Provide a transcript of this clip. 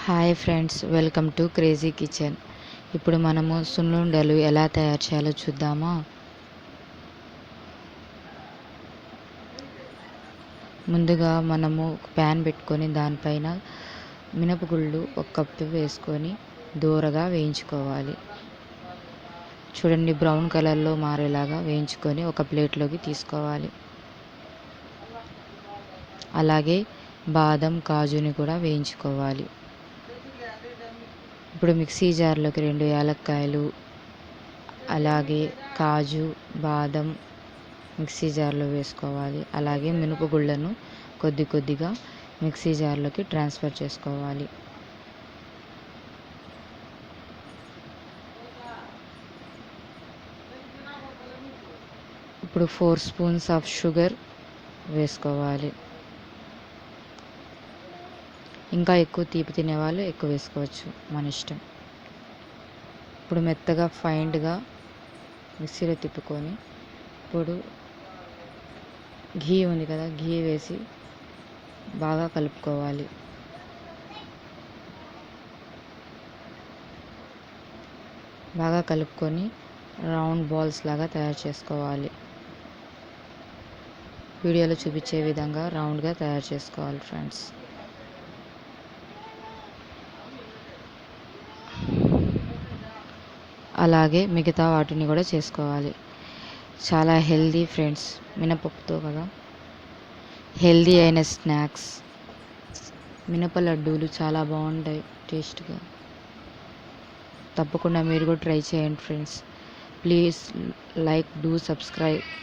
Hi friends, welcome to crazy kitchen. ఇప్పుడు మనము సున్నుండలు ఎలా తయారు చేయాలో చూద్దామా. ముందుగా మనము ఒక ప్యాన్ పెట్టుకొని దానిపైన మినపగుళ్ళు 1 కప్పు వేసుకొని దూరగా వేయించుకోవాలి. చూడండి, బ్రౌన్ కలర్లో మారేలాగా వేయించుకొని ఒక ప్లేట్లోకి తీసుకోవాలి. అలాగే బాదం, కాజుని కూడా వేయించుకోవాలి. ఇప్పుడు మిక్సీ జార్లోకి 2 యాలక్కాయలు, అలాగే కాజు, బాదం మిక్సీ జార్లో వేసుకోవాలి. అలాగే మినపగుళ్ళను కొద్దిగా మిక్సీ జార్లోకి ట్రాన్స్ఫర్ చేసుకోవాలి. ఇప్పుడు 4 స్పూన్స్ ఆఫ్ షుగర్ వేసుకోవాలి. ఇంకా ఎక్కువ తీపి తినేవాళ్ళు ఎక్కువ వేసుకోవచ్చు, మన ఇష్టం. ఇప్పుడు మెత్తగా ఫైన్గా మిక్సీలో తిప్పుకొని ఇప్పుడు ఘీ ఉంది కదా, ఘీ వేసి బాగా కలుపుకోవాలి. బాగా కలుపుకొని రౌండ్ బాల్స్ లాగా తయారు చేసుకోవాలి. వీడియోలో చూపించే విధంగా రౌండ్గా తయారు చేసుకోవాలి ఫ్రెండ్స్. అలాగే మిగతా వాటిని కూడా చేసుకోవాలి. చాలా హెల్దీ ఫ్రెండ్స్, మినపప్పుతో కదా, హెల్దీ అయిన స్నాక్స్. మినప లడ్డూలు చాలా బాగుంటాయి టేస్ట్గా. తప్పకుండా మీరు కూడా ట్రై చేయండి friends. Please like, do subscribe.